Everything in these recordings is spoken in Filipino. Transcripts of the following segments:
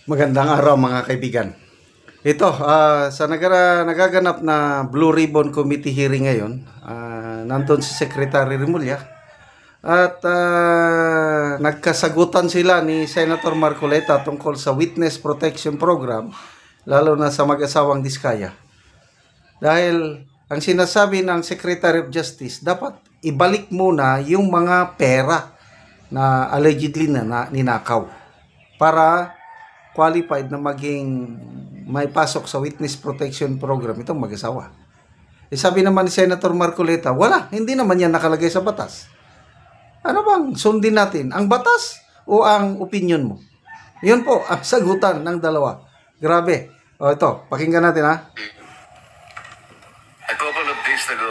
Magandang araw mga kaibigan. Ito, sa nagaganap na Blue Ribbon Committee hearing ngayon, nandun si Secretary Remulla at nagkasagutan sila ni Senator Marcoleta tungkol sa Witness Protection Program, lalo na sa mag-asawang Diskaya. Dahil ang sinasabi ng Secretary of Justice, dapat ibalik muna yung mga pera na allegedly na ninakaw para qualified na maging may pasok sa Witness Protection Program itong mag-asawa. Sabi naman ni Senator Marcoleta, wala, hindi naman yan nakalagay sa batas. Ano bang sundin natin? Ang batas o ang opinion mo? Yun po, ang sagutan ng dalawa. Grabe. O ito, pakinggan natin ha. A couple of days ago,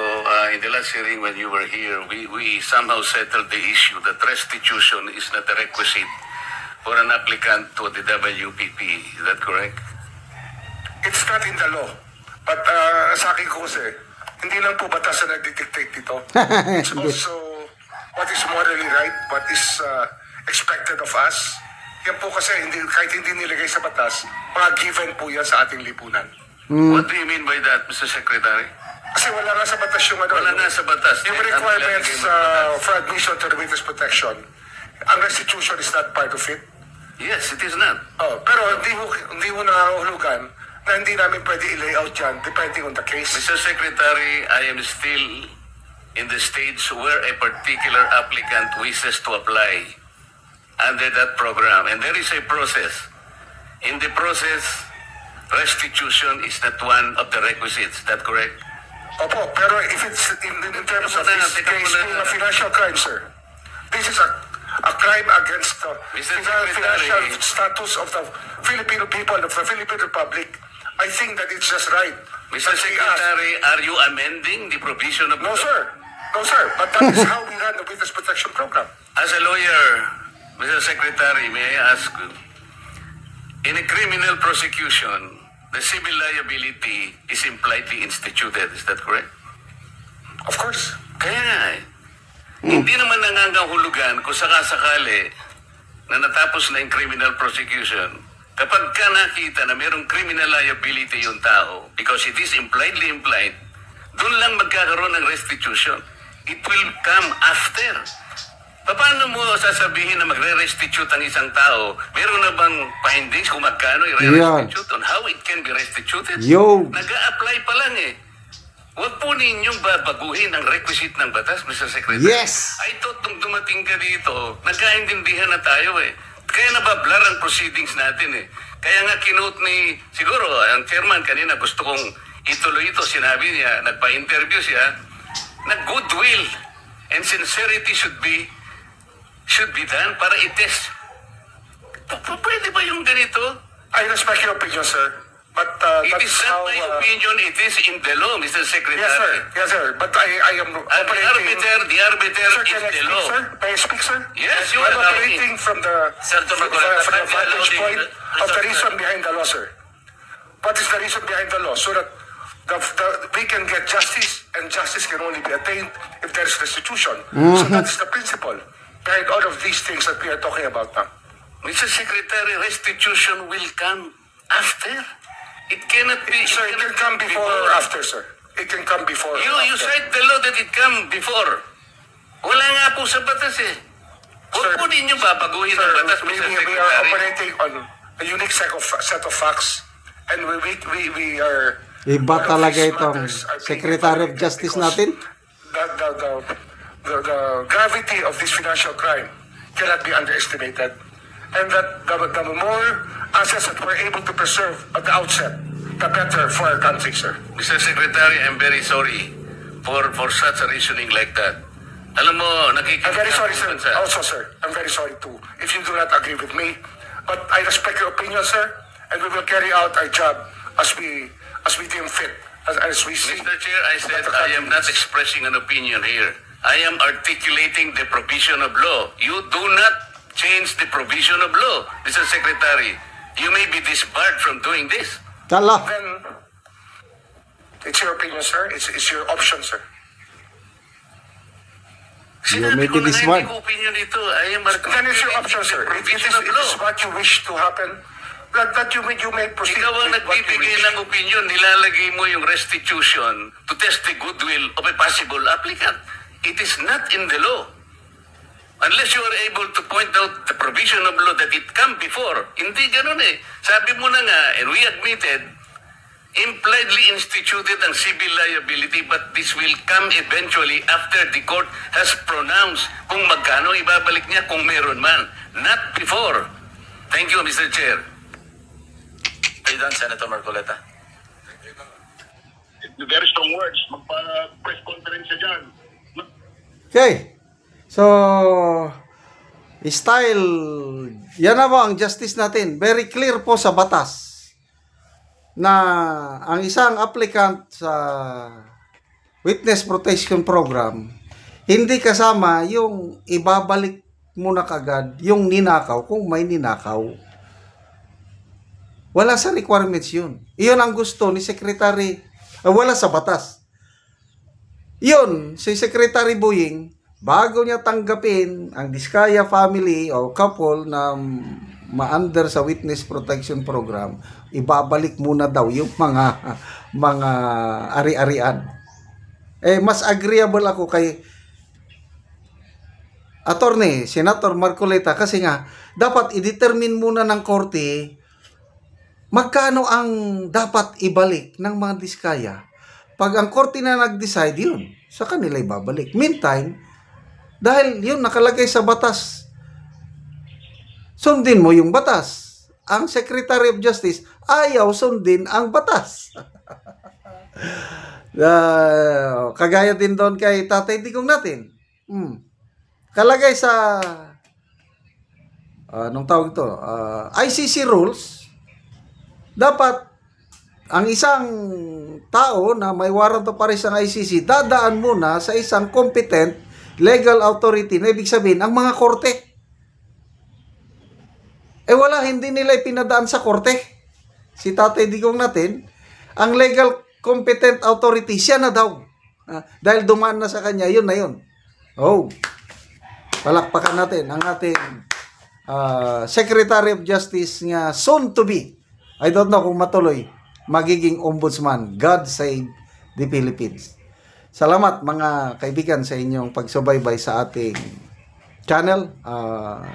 in the last hearing when you were here, we somehow settled the issue that restitution is not a requisite for an applicant to the WPP. Is that correct? It's not in the law. But sa akin ko kasi, hindi lang po batas na nagdidictate dito. It's also what is morally right, what is expected of us. Yan po kasi, kahit hindi nilagay sa batas, mga given po yan sa ating lipunan. What do you mean by that, Mr. Secretary? Kasi wala nga sa batas yung ano. Wala nga sa batas. Yung requirements for admission to the witness protection, ang restitution is not part of it. Yes, it is not. Oh, pero hindi mo nangangahulugan na hindi namin pwede i-layout yan depending on the case. Mr. Secretary, I am still in the stage where a particular applicant wishes to apply under that program. And there is a process. In the process, restitution is not one of the requisites. Is that correct? Opo, pero if it's in terms of this case being a financial crime, sir, this is a crime against the financial status of the Filipino people, of the Philippine Republic. I think that it's just right. Mr. Secretary, are you amending the provision of... No, sir. No, sir. But that is how we run the Witness Protection Program. As a lawyer, Mr. Secretary, may I ask you, in a criminal prosecution, the civil liability is impliedly instituted. Is that correct? Of course. Kaya nga eh. Hindi naman nangangahulugan kung sakasakali na natapos na yung criminal prosecution. Kapag ka nakita na mayroong criminal liability yung tao, because it is impliedly implied, doon lang magkakaroon ng restitution. It will come after. Paano mo sasabihin na magre-restitute ang isang tao? Meron na bang findings kung magkano i-restitute on how it can be restituted? Nag-a-apply pa lang eh. Huwag po ninyong babaguhin ang requisite ng batas, Mr. Secretary. Yes! I thought nung dumating ka dito, nagkaintindihan na tayo eh. Kaya nabablar ang proceedings natin eh. Kaya nga kinote ni, siguro, ang chairman kanina gusto kong ituloy ito. Sinabi niya, nagpa-interview siya, na goodwill and sincerity should be done para i-test. Pwede ba yung ganito? I respect your opinion, sir. But it is not my opinion, it is in the law, Mr. Secretary. Yes, sir. Yes, sir. But I am operating... The arbiter Sir, is can I the speak, law. sir? May I speak, sir? Yes, you I'm are operating from the vantage point of the reason behind the law, sir. What is the reason behind the law? So that we can get justice, and justice can only be attained if there is restitution. So that is the principle behind all of these things that we are talking about now. Mr. Secretary, restitution will come after. It cannot be... Sir, it can come before or after, sir. It can come before or after. You cite the law that it come before. Wala nga po sa batas eh. Huwag po ninyo babaguhin ang batas, Mr. Secretary. We are operating on a unique set of facts, and we are... Iba talaga itong Secretary of Justice natin. The gravity of this financial crime cannot be underestimated. And that the more assets that we're able to preserve at the outset, the better for our country, sir. Mr. Secretary, I'm very sorry for such a reasoning like that. Alam mo, nakikinig... I'm very sorry, sir. Also, sir, I'm very sorry too, if you do not agree with me. But I respect your opinion, sir, and we will carry out our job as we deem fit, as we see. Mr. Chair, I said I am not expressing an opinion here. I am articulating the provision of law. You do not change the provision of law, Mr. Secretary. You may be disbarred from doing this. Tala. Then, it's your opinion, sir. It's your option, sir. Sinabi ko na this nga, one. hindi ko opinion ito. I am Then it's your option, sir. If it is what you wish to happen, that you may proceed. Ikaw ang with what you nagbibigay wish. ng opinion, nilalagay mo yung restitution to test the goodwill of a possible applicant. It is not in the law. Unless you are able to point out the provision of law that it come before. Hindi ganun eh. Sabi mo na nga, and we admitted, impliedly instituted ang civil liability, but this will come eventually after the court has pronounced kung magkano ibabalik niya kung meron man. Not before. Thank you, Mr. Chair. Are you done, Senator Marcoleta? Very strong words. Magpa-press conference siya dyan. Okay. So, style, yan na po ang justice natin. Very clear po sa batas na ang isang applicant sa Witness Protection Program, hindi kasama yung ibabalik mo na kagad yung ninakaw kung may ninakaw. Wala sa requirements yun. Iyon ang gusto ni Secretary, wala sa batas. Yun, si Secretary Boying, bago niya tanggapin ang Diskaya family o couple na ma-under sa Witness Protection Program, ibabalik muna daw yung mga ari-arian. Mas agreeable ako kay Attorney Senator Marcoleta kasi nga dapat i-determine muna ng korte magkano ang dapat ibalik ng mga Diskaya. Pag ang korte na nag-decide yun, sa kanila ibabalik. Meantime, dahil yun nakalagay sa batas, sundin mo yung batas. Ang Secretary of Justice ayaw sundin ang batas. Kagaya din doon kay Tatay Digong natin. Kalagay sa anong tawag ito? ICC rules, dapat ang isang tao na may warrant of arrest ng ICC dadaan muna sa isang competent legal authority na ibig sabihin ang mga korte. Wala, hindi nila ipinadaan sa korte. Si Tatay Digong natin, ang legal competent authority, siya na daw. Dahil dumaan na sa kanya, yun na yun. Palakpakan natin ang ating Secretary of Justice nga soon to be. I don't know kung matuloy magiging ombudsman. God save the Philippines. Salamat mga kaibigan sa inyong pagsubaybay sa ating channel.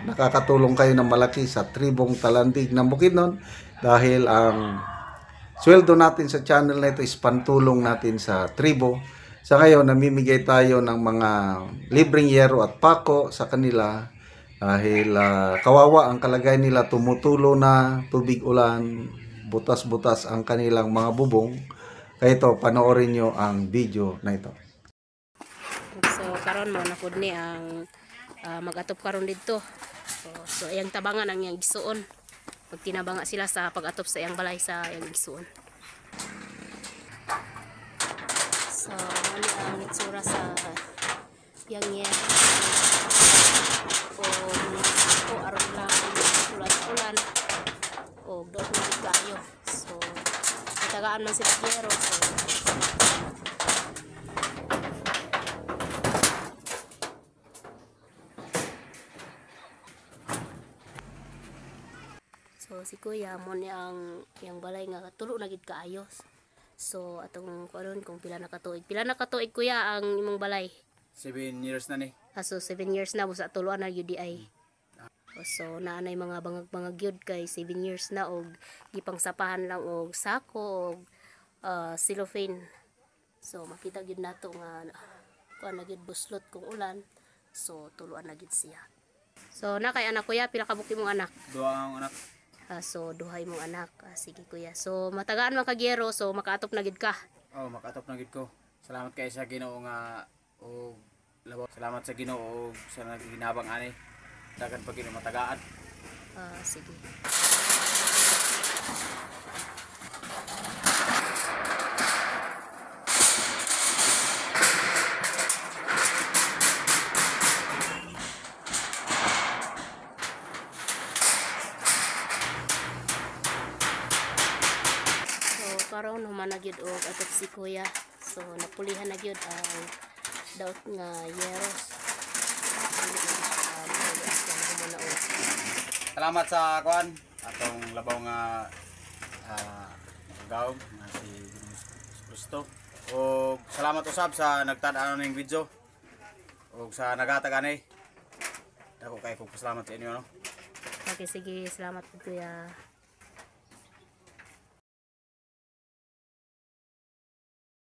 Nakakatulong kayo ng malaki sa Tribong Talandig ng Bukidnon dahil ang sweldo natin sa channel na ito is pantulong natin sa tribo. Sa ngayon, namimigay tayo ng mga libreng yero at pako sa kanila dahil kawawa ang kalagay nila, tumutulo na tubig ulan, butas-butas ang kanilang mga bubong. Kaya ito, panoorin nyo ang video na ito. So karon mo na pud ni ang mag-atop karon didto. So ayang tabangan ang iyang gisuon. Pag tinabanga sila sa pag-atop sa iyang balay sa iyang gisuon. So ano ang itsura sa iyang o aron lang ulan o doon na kayo. So tagaan man sila yero. So si Kuya mo ni ang yang balay nga tulo na gid kaayo. So atong karon kung pila na katuig. Pila na katuig Kuya ang imong balay? 7 years na ni. So 7 years na busa tuluan na UDI. So naanay mga bangag-bangag gyud kay 7 years na og gipang sapahan lang og sako og cellophane. So makita gyud nato nga kuan na gyud buslot kung ulan. So tuluan na gyud siya. So na kay anak Kuya pila ka buki mong anak? Duha ang anak. So duhay mong anak. Sige Kuya. So matagaan man ka gyero so makaatop na gid ka. Makatop na gid ko. Salamat kay sa Ginoo nga og salamat sa Ginoo og sa naginabang ani. Dagan pag matagaan. Sige. Karon human na gyud og atop si Kuya. So napulihan na gyud ang daot nga yeros. Salamat sa kuan atong labaw nga gaw nga si Gusto. O salamat usab sa nagtan-ano ning video. O sa nagatag ani. Dako kay ko salamat sa inyo no. Okay, sige, salamat po kuya.